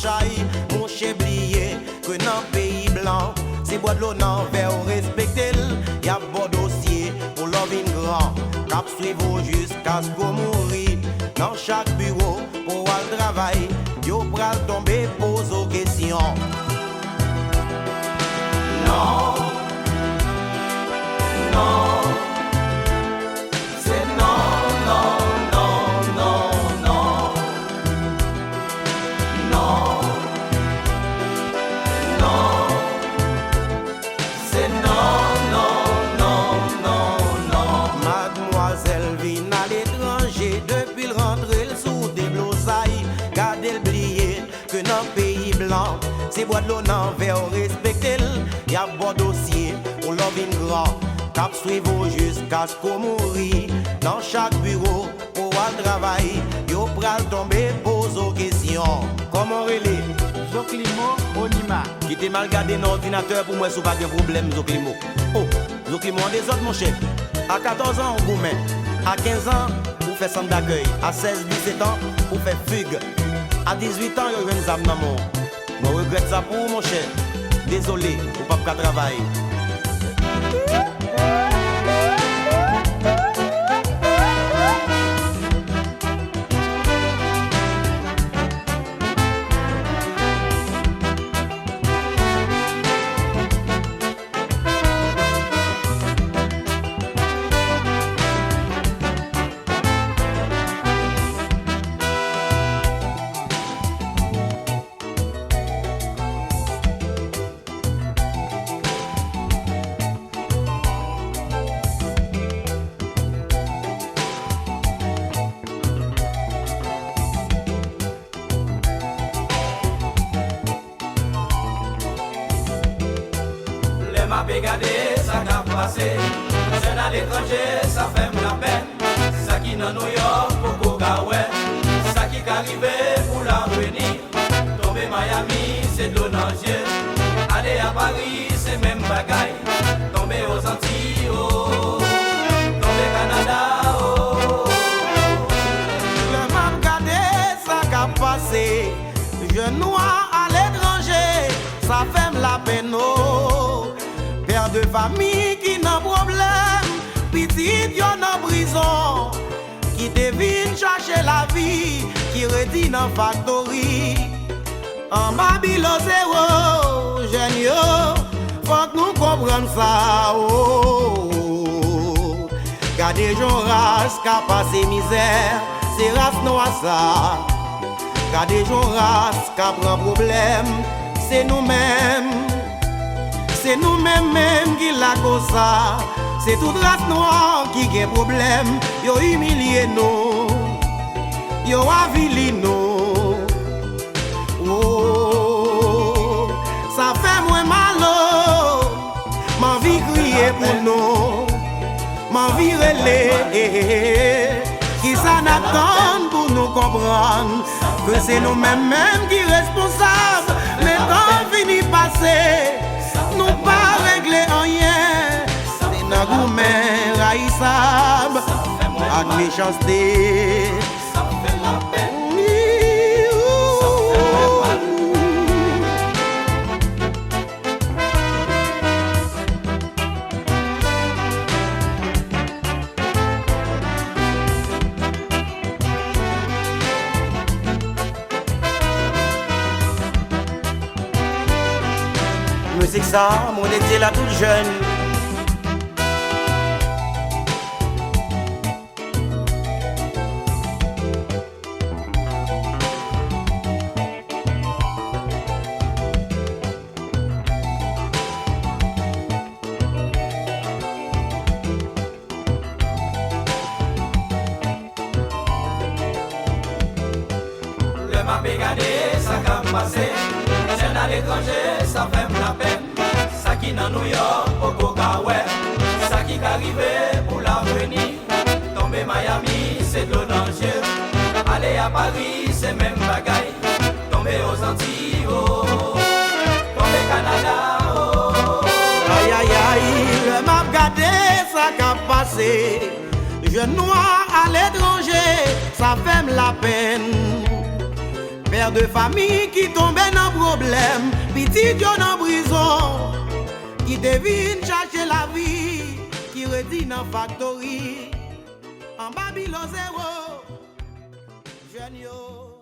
chaille. Mon chéblier, que dans le pays blanc, c'est bois de l'eau dans verre respecté. Y a bon dossier pour l'homme grand. Cap suivre jusqu'à ce qu'on mourit. Dans chaque bureau, pour le travail, yo pral tomber, pose aux questions. Non, non. C'est bois de l'eau dans verre respecté. Y a bon dossier pour l'homme grand. Cap suivre jusqu'à ce qu'on mourit. Dans chaque bureau pour le travail, yo pral tomber, pose aux questions. Comment relais? Zoclimo Onima. Qui t'es mal gardé dans l'ordinateur pour moi, sous pas de problème, Zoclimo. Oh, Zoclimo, on des autres, mon chef. À 14 ans, on vous met. À 15 ans, vous faites centre d'accueil. À 16-17 ans, vous faites fugue. À 18 ans, vous avez une âme dans mon. Je regrette ça pour mon cher. Désolé, pour pas travailler. Regardez ça qui a passé, jeune à l'étranger, ça fait la peine. Ça qui dans New York, pour Gawet, ça qui est arrivé pour l'avenir. Tomber Miami, c'est de l'eau dans les yeux. Aller à Paris, c'est même bagaille. Tomber aux Antilles, oh. Tomber Canada, oh. Le m'a regardé ça qui a passé, jeune noir à l'étranger, ça fait la peine, oh. Père de famille qui n'a problème, petit yon en prison, qui devine chercher la vie, qui redit dans factory. En Babylone zéro, jeune yo, faut que nous comprenions ça, oh. Gardez gens race qui a passé misère, c'est race noire ça. Gardez gens race qui a pris problème, c'est nous-mêmes. C'est nous-mêmes qui la cause ça. C'est toute race noire qui a problème. Yo humilié nous, yo avili nous. Oh, ça fait moins mal. M'envie crier pour nous, m'envie relais. Qui ça n'attend pour nous comprendre que c'est nous-mêmes qui responsables. Mais quand fini passer, nous pas régler rien. C'est dans gourmet raïsable avec méchanceté. Ça fait la peine. Musique ça, mon était là toute jeune. Le m'a regardé, ça qui a passé. Jeune à l'étranger, ça fait la peine. Ça qui dans New York, au Gawet, ça qui est arrivé pour l'avenir. Tomber Miami, c'est de l'eau dans les yeux. Aller à Paris, c'est même bagaille. Tomber aux Antilles, oh. Tomber Canada, oh. Aïe aïe aïe, le m'a regardé, ça qui a passé. Jeune noir à l'étranger, ça fait la peine. père de famille qui tombait dans problème, petit yo dans prison, qui devine chercher la vie, qui redit dans factory, en Babylone zéro, jeune yo.